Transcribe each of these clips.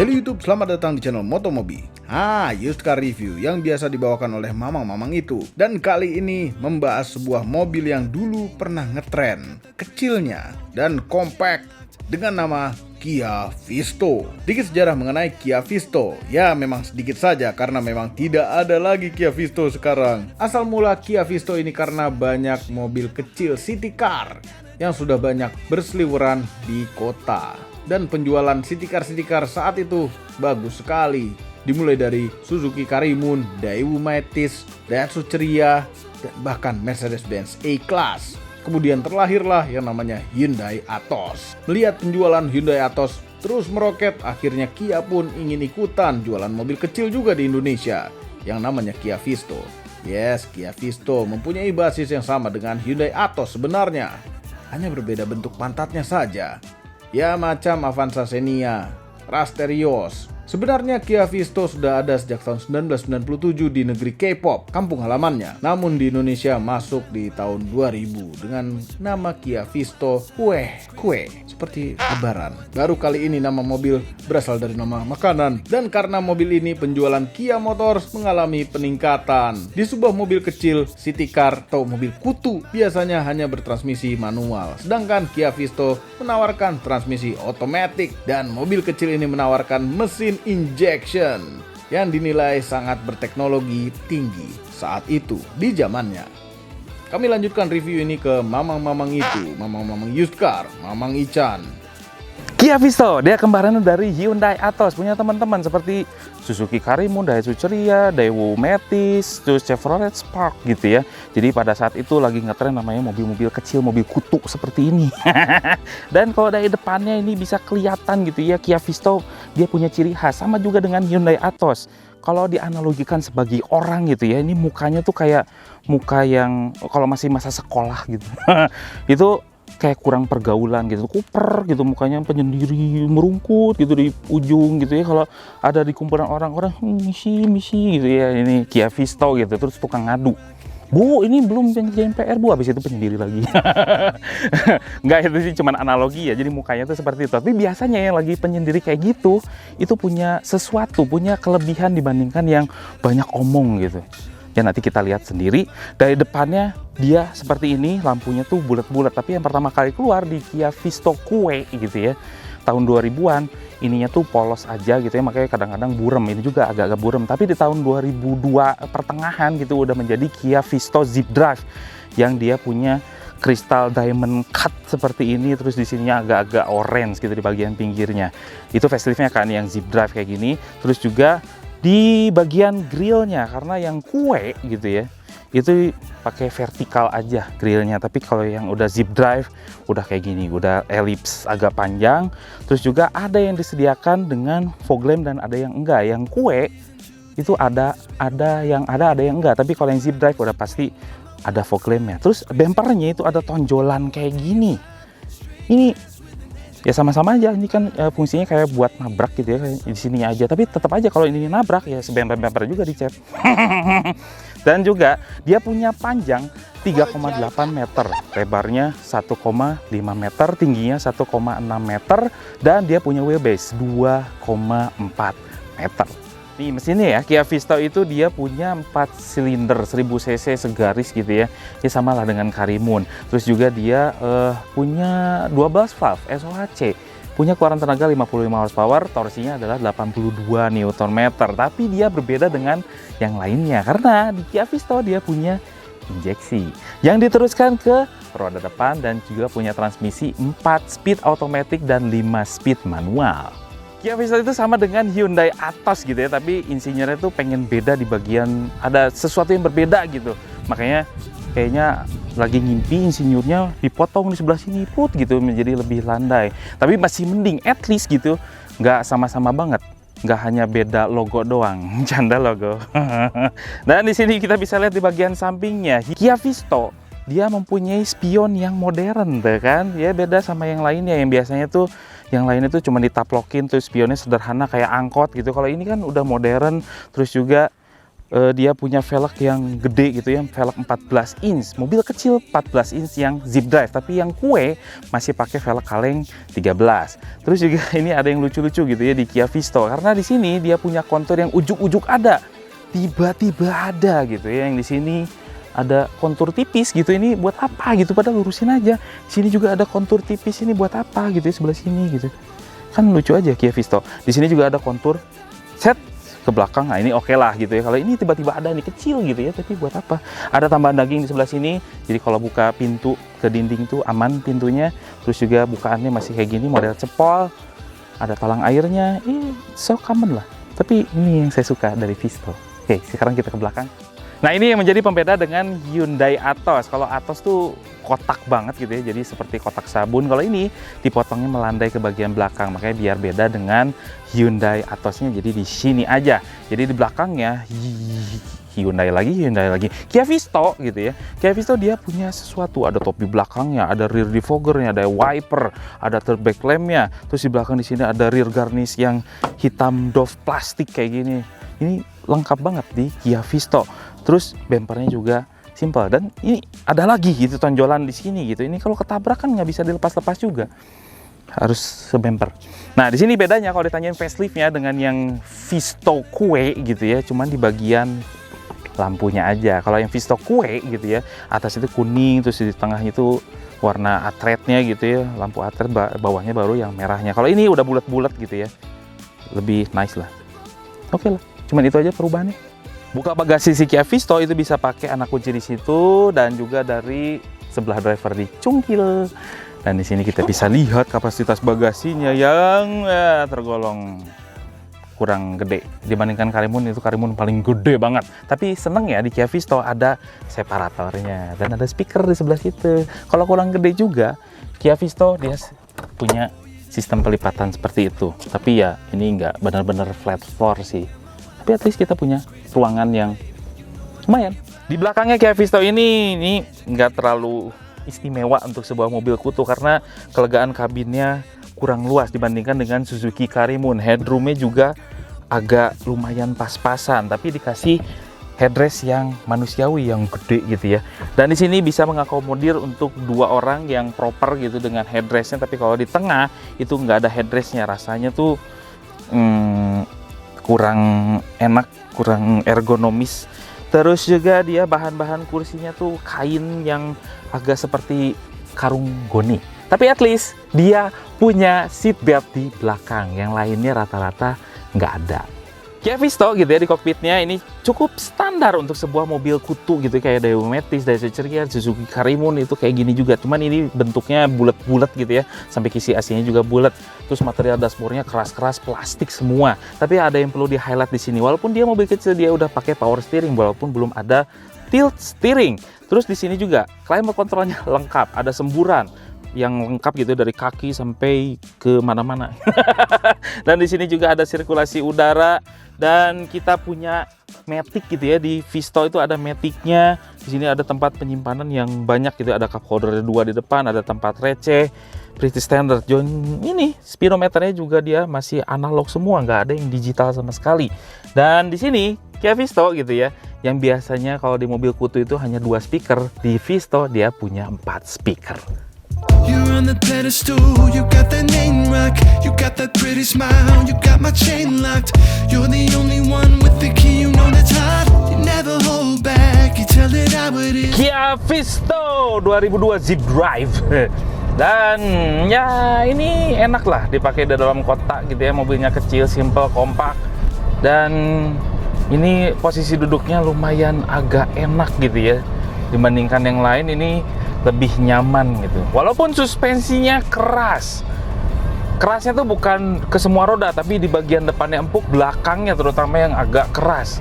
Halo YouTube, selamat datang di channel Motomobi. Used car review yang biasa dibawakan oleh mamang-mamang itu. Dan kali ini membahas sebuah mobil yang dulu pernah ngetren, kecilnya dan compact dengan nama Kia Visto. Sedikit sejarah mengenai Kia Visto. Ya memang sedikit saja karena memang tidak ada lagi Kia Visto sekarang. Asal mula Kia Visto ini karena banyak mobil kecil city car yang sudah banyak berseliweran di kota. Dan penjualan city car saat itu bagus sekali. Dimulai dari Suzuki Karimun, Daewoo Matis, Daihatsu Ceria, dan bahkan Mercedes-Benz A-Class. Kemudian terlahirlah yang namanya Hyundai Atos. Melihat penjualan Hyundai Atos terus meroket, akhirnya Kia pun ingin ikutan jualan mobil kecil juga di Indonesia yang namanya Kia Visto. Yes, Kia Visto mempunyai basis yang sama dengan Hyundai Atos sebenarnya. Hanya berbeda bentuk pantatnya saja. Ya macam Avanza Xenia, Rasterios. Sebenarnya Kia Visto sudah ada sejak tahun 1997 di negeri K-pop, kampung halamannya. Namun di Indonesia masuk di tahun 2000 dengan nama Kia Visto Kue, seperti lebaran. Baru kali ini nama mobil berasal dari nama makanan. Dan karena mobil ini penjualan Kia Motors mengalami peningkatan. Di sebuah mobil kecil, city car atau mobil kutu biasanya hanya bertransmisi manual. Sedangkan Kia Visto menawarkan transmisi otomatis dan mobil kecil ini menawarkan mesin injection yang dinilai sangat berteknologi tinggi saat itu di zamannya. Kami lanjutkan review ini ke mamang-mamang itu, mamang-mamang used car, Mamang Ican. Kia Visto, dia kembarannya dari Hyundai Atos, punya teman-teman seperti Suzuki Karimun, Daihatsu Ceria, Daewoo Matis, terus Chevrolet Spark gitu ya. Jadi pada saat itu lagi ngetren namanya mobil-mobil kecil, mobil kutu seperti ini. Dan kalau dari depannya ini bisa kelihatan gitu ya, Kia Visto dia punya ciri khas, sama juga dengan Hyundai Atos. Kalau dianalogikan sebagai orang gitu ya, ini mukanya tuh kayak muka yang kalau masih masa sekolah gitu. Itu kayak kurang pergaulan gitu, kuper gitu, mukanya penyendiri, merungkut gitu di ujung gitu ya. Kalau ada di kumpulan orang-orang misi gitu ya, ini Kia Visto gitu, terus tukang ngadu, Bu ini belum ngerjain PR Bu, habis itu penyendiri lagi. Enggak, itu sih cuman analogi ya, jadi mukanya tuh seperti itu. Tapi biasanya yang lagi penyendiri kayak gitu itu punya sesuatu, punya kelebihan dibandingkan yang banyak omong gitu ya. Nanti kita lihat sendiri. Dari depannya dia seperti ini, lampunya tuh bulat-bulat. Tapi yang pertama kali keluar di Kia Visto Kue gitu ya, tahun 2000-an, ininya tuh polos aja gitu ya, makanya kadang-kadang burem. Ini juga agak-agak burem. Tapi di tahun 2002 pertengahan gitu udah menjadi Kia Visto Zip Drive yang dia punya crystal diamond cut seperti ini, terus di sininya agak-agak orange gitu di bagian pinggirnya. Itu faceliftnya kan yang Zip Drive kayak gini. Terus juga di bagian grillnya, karena yang kue gitu ya itu pakai vertikal aja grillnya, tapi kalau yang udah zip drive udah kayak gini, udah ellipse agak panjang. Terus juga ada yang disediakan dengan fog lamp dan ada yang enggak. Yang kue itu ada yang enggak, tapi kalau yang zip drive udah pasti ada fog lampnya. Terus bempernya itu ada tonjolan kayak gini. Ini ya sama-sama aja, ini kan fungsinya kayak buat nabrak gitu ya, di sini aja. Tapi tetap aja kalau ini nabrak ya sebemper-bemper juga dicat. Dan juga dia punya panjang 3,8 meter, lebarnya 1,5 meter, tingginya 1,6 meter, dan dia punya wheelbase 2,4 meter. Nih mesinnya ya, Kia Visto itu dia punya 4 silinder 1000 cc segaris gitu ya. Ya samalah dengan Karimun. Terus juga dia punya 12 valve SOHC. Punya keluaran tenaga 55 horsepower, torsinya adalah 82 Nm. Tapi dia berbeda dengan yang lainnya karena di Kia Visto dia punya injeksi yang diteruskan ke roda depan dan juga punya transmisi 4 speed automatic dan 5 speed manual. Kia Visto itu sama dengan Hyundai Atos gitu ya, tapi insinyurnya tuh pengen beda di bagian, ada sesuatu yang berbeda gitu. Makanya kayaknya lagi ngimpi insinyurnya dipotong di sebelah sini put gitu menjadi lebih landai. Tapi masih mending at least gitu, nggak sama-sama banget. Nggak hanya beda logo doang, canda logo. Dan di sini kita bisa lihat di bagian sampingnya, Kia Visto dia mempunyai spion yang modern tuh kan. Ya beda sama yang lainnya, yang biasanya tuh yang lain itu cuma ditaplokin tuh spionnya sederhana kayak angkot gitu. Kalau ini kan udah modern, terus juga dia punya velg yang gede gitu ya, velg 14 inch. Mobil kecil 14 inch yang zip drive, tapi yang kue masih pakai velg kaleng 13. Terus juga ini ada yang lucu-lucu gitu ya di Kia Visto, karena di sini dia punya kontur yang ujuk-ujuk ada, tiba-tiba ada gitu ya, yang di sini ada kontur tipis gitu. Ini buat apa gitu, padahal lurusin aja. Di sini juga ada kontur tipis, ini buat apa gitu ya, sebelah sini gitu. Kan lucu aja Kia Visto. Di sini juga ada kontur set ke belakang. Nah ini oke lah gitu ya. Kalau ini tiba-tiba ada nih kecil gitu ya, tapi buat apa? Ada tambahan daging di sebelah sini. Jadi kalau buka pintu ke dinding tuh aman pintunya. Terus juga bukaannya masih kayak gini, model cepol. Ada talang airnya. So common lah. Tapi ini yang saya suka dari Visto. Oke, sekarang kita ke belakang. Nah ini yang menjadi pembeda dengan Hyundai Atos. Kalau Atos tuh kotak banget gitu ya, jadi seperti kotak sabun. Kalau ini dipotongnya melandai ke bagian belakang, makanya biar beda dengan Hyundai Atosnya. Jadi di sini aja. Jadi di belakangnya Hyundai lagi. Kia Visto gitu ya. Kia Visto dia punya sesuatu, ada topi belakangnya, ada rear defoggernya, ada wiper, ada third back lampnya. Terus di belakang di sini ada rear garnish yang hitam doff plastik kayak gini. Ini lengkap banget di Kia Visto. Terus bempernya juga simple, dan ini ada lagi gitu tonjolan di sini gitu. Ini kalau ketabrak kan nggak bisa dilepas-lepas juga, harus sebemper. Nah di sini bedanya kalau ditanyain faceliftnya dengan yang Visto Kue gitu ya, cuman di bagian lampunya aja. Kalau yang Visto Kue gitu ya, atas itu kuning, terus di tengahnya itu warna atretnya gitu ya, lampu atret, bawahnya baru yang merahnya. Kalau ini udah bulat-bulat gitu ya, lebih nice lah. Oke lah, cuman itu aja perubahannya. Buka bagasi si Kia Visto itu bisa pakai anak kunci di situ, dan juga dari sebelah driver dicungkil. Dan di sini kita bisa lihat kapasitas bagasinya yang tergolong kurang gede dibandingkan Karimun. Itu Karimun paling gede banget. Tapi seneng ya di Kia Visto ada separatornya dan ada speaker di sebelah situ. Kalau kurang gede juga, Kia Visto dia punya sistem pelipatan seperti itu. Tapi ya ini nggak benar-benar flat floor sih. Tapi at least kita punya ruangan yang lumayan. Di belakangnya Kia Visto ini nggak terlalu istimewa untuk sebuah mobil kutu, karena kelegaan kabinnya kurang luas dibandingkan dengan Suzuki Karimun. Headroomnya juga agak lumayan pas-pasan, tapi dikasih headrest yang manusiawi, yang gede gitu ya. Dan di sini bisa mengakomodir untuk 2 orang yang proper gitu dengan headrestnya. Tapi kalau di tengah itu nggak ada headrestnya, rasanya tuh kurang enak, kurang ergonomis. Terus juga dia bahan-bahan kursinya tuh kain yang agak seperti karung goni. Tapi at least dia punya seat belt di belakang, yang lainnya rata-rata nggak ada. Kia Visto gitu ya, di kokpitnya ini cukup standar untuk sebuah mobil kutu gitu, kayak Daewoo Matis, Daihatsu Ceria, Suzuki Karimun itu kayak gini juga. Cuman ini bentuknya bulat-bulat gitu ya, sampai kisi AC-nya juga bulat. Terus material dashboardnya keras-keras plastik semua. Tapi ada yang perlu di highlight di sini, walaupun dia mobil kecil dia udah pakai power steering, walaupun belum ada tilt steering. Terus di sini juga climate controlnya lengkap, ada semburan yang lengkap gitu dari kaki sampai ke mana-mana. Dan di sini juga ada sirkulasi udara, dan kita punya matic gitu ya. Di Visto itu ada maticnya. Di sini ada tempat penyimpanan yang banyak gitu. Ada cup holder 2 di depan, ada tempat receh. Pretty standard. Ini speedometernya juga dia masih analog semua, nggak ada yang digital sama sekali. Dan di sini Kia Visto gitu ya, yang biasanya kalau di mobil kutu itu hanya 2 speaker, di Visto dia punya 4 speaker. You're on the pedestal, you got that name rock, you got that pretty smile, you got my chain locked. You're the only one with the key, you know that's hot. You never hold back, you tell it how it is. Kia Visto 2002 Zip Drive. Dan ya ini enak lah dipakai di dalam kota gitu ya, mobilnya kecil, simple, kompak. Dan ini posisi duduknya lumayan agak enak gitu ya, dibandingkan yang lain ini lebih nyaman gitu. Walaupun suspensinya keras, kerasnya tuh bukan ke semua roda, tapi di bagian depannya empuk, belakangnya terutama yang agak keras.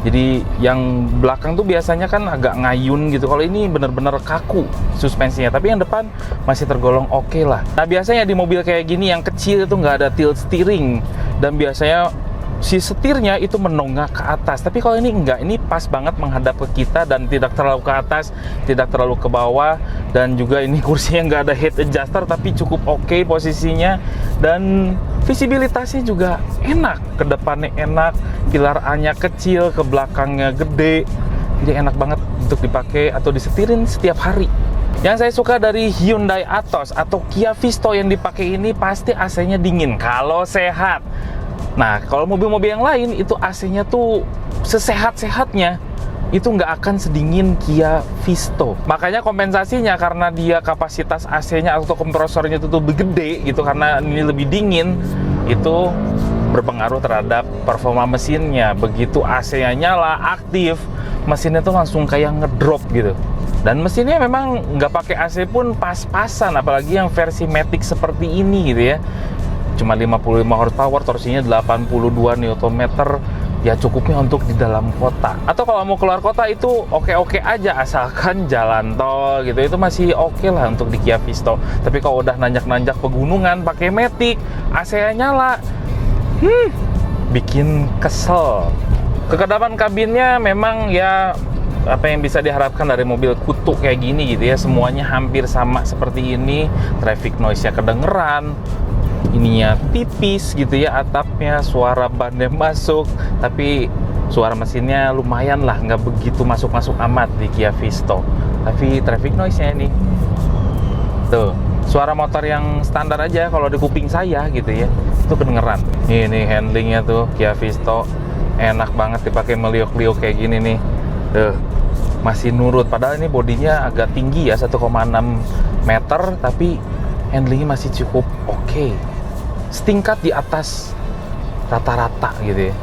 Jadi yang belakang tuh biasanya kan agak ngayun gitu. Kalau ini bener-bener kaku suspensinya, tapi yang depan masih tergolong oke lah. Nah biasanya di mobil kayak gini yang kecil itu nggak ada tilt steering, dan biasanya si setirnya itu menonggak ke atas. Tapi kalau ini enggak, ini pas banget menghadap ke kita dan tidak terlalu ke atas, tidak terlalu ke bawah. Dan juga ini kursinya nggak ada head adjuster, tapi cukup oke posisinya. Dan visibilitasnya juga enak, ke depannya enak, pilar A-nya kecil, ke belakangnya gede. Jadi enak banget untuk dipakai atau disetirin setiap hari. Yang saya suka dari Hyundai Atos atau Kia Visto yang dipakai ini pasti AC-nya dingin kalau sehat. Nah, kalau mobil-mobil yang lain itu AC-nya tuh sesehat-sehatnya itu nggak akan sedingin Kia Visto. Makanya kompensasinya karena dia kapasitas AC-nya atau kompresornya itu lebih gede gitu, karena ini lebih dingin, itu berpengaruh terhadap performa mesinnya. Begitu AC-nya nyala aktif, mesinnya tuh langsung kayak ngedrop gitu. Dan mesinnya memang nggak pakai AC pun pas-pasan, apalagi yang versi Matic seperti ini gitu ya. Cuma 55 horsepower, torsinya 82 Nm. Ya cukupnya untuk di dalam kota. Atau kalau mau keluar kota itu oke-oke aja, asalkan jalan tol gitu. Itu masih oke lah untuk di Kia Visto. Tapi kalau udah nanjak-nanjak pegunungan pakai Matic, AC-nya nyala, bikin kesel. Kekedapan kabinnya memang ya apa yang bisa diharapkan dari mobil kutu kayak gini gitu ya. Semuanya hampir sama seperti ini. Traffic noise-nya kedengeran, ininya tipis gitu ya, atapnya, suara bannya masuk, tapi suara mesinnya lumayan lah, nggak begitu masuk-masuk amat di Kia Visto. Tapi traffic noise-nya ini tuh, suara motor yang standar aja kalau di kuping saya gitu ya, itu kedengeran. Ini handlingnya tuh Kia Visto enak banget dipakai meliuk-liuk kayak gini nih. Tuh, masih nurut, padahal ini bodinya agak tinggi ya, 1,6 meter, tapi handlingnya masih cukup oke. Setingkat di atas rata-rata gitu ya.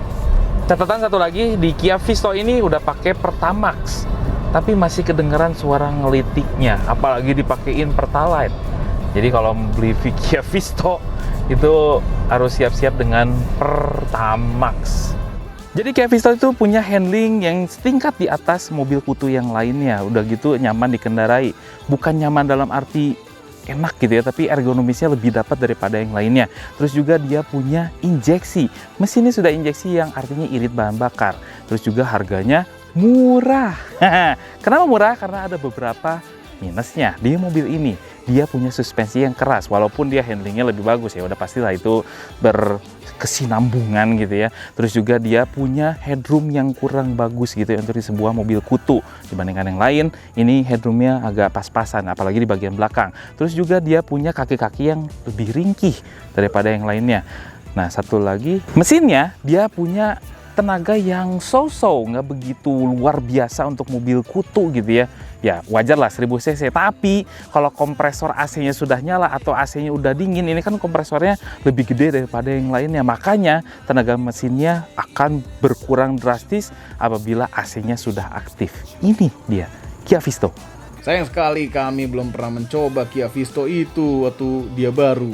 Catatan satu lagi, di Kia Visto ini udah pakai Pertamax, tapi masih kedengeran suara ngelitiknya, apalagi dipakein Pertalite. Jadi kalau beli Kia Visto itu harus siap-siap dengan Pertamax. Jadi Kia Visto itu punya handling yang setingkat di atas mobil kutu yang lainnya. Udah gitu nyaman dikendarai. Bukan nyaman dalam arti enak gitu ya, tapi ergonomisnya lebih dapat daripada yang lainnya. Terus juga dia punya injeksi. Mesinnya sudah injeksi yang artinya irit bahan bakar. Terus juga harganya murah. Kenapa murah? Karena ada beberapa minusnya di mobil ini. Dia punya suspensi yang keras, walaupun dia handlingnya lebih bagus ya, udah pastilah itu berkesinambungan gitu ya. Terus juga dia punya headroom yang kurang bagus gitu ya untuk di sebuah mobil kutu. Dibandingkan yang lain, ini headroomnya agak pas-pasan, apalagi di bagian belakang. Terus juga dia punya kaki-kaki yang lebih ringkih daripada yang lainnya. Nah, satu lagi, mesinnya dia punya tenaga yang so-so, nggak begitu luar biasa untuk mobil kutu gitu ya. Ya wajar lah 1000 cc, tapi kalau kompresor AC-nya sudah nyala atau AC-nya udah dingin, ini kan kompresornya lebih gede daripada yang lainnya. Makanya tenaga mesinnya akan berkurang drastis apabila AC-nya sudah aktif. Ini dia Kia Visto. Sayang sekali kami belum pernah mencoba Kia Visto itu waktu dia baru.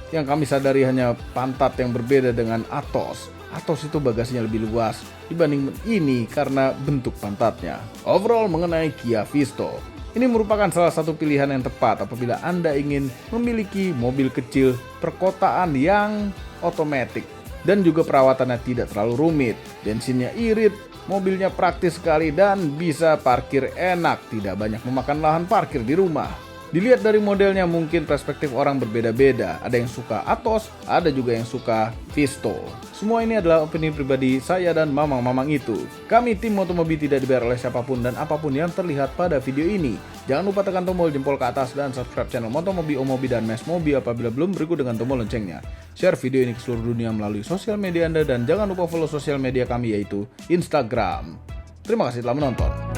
Yang kami sadari hanya pantat yang berbeda dengan Atos. Atos itu bagasinya lebih luas dibanding ini karena bentuk pantatnya. Overall mengenai Kia Visto, ini merupakan salah satu pilihan yang tepat apabila Anda ingin memiliki mobil kecil perkotaan yang otomatis dan juga perawatannya tidak terlalu rumit. Bensinnya irit, mobilnya praktis sekali dan bisa parkir enak, tidak banyak memakan lahan parkir di rumah. Dilihat dari modelnya mungkin perspektif orang berbeda-beda. Ada yang suka Atos, ada juga yang suka Visto. Semua ini adalah opini pribadi saya dan mamang-mamang itu. Kami tim Motomobi tidak dibayar oleh siapapun dan apapun yang terlihat pada video ini. Jangan lupa tekan tombol jempol ke atas dan subscribe channel Motomobi, Omobi, dan Mesmobi apabila belum, berikut dengan tombol loncengnya. Share video ini ke seluruh dunia melalui sosial media Anda dan jangan lupa follow sosial media kami yaitu Instagram. Terima kasih telah menonton.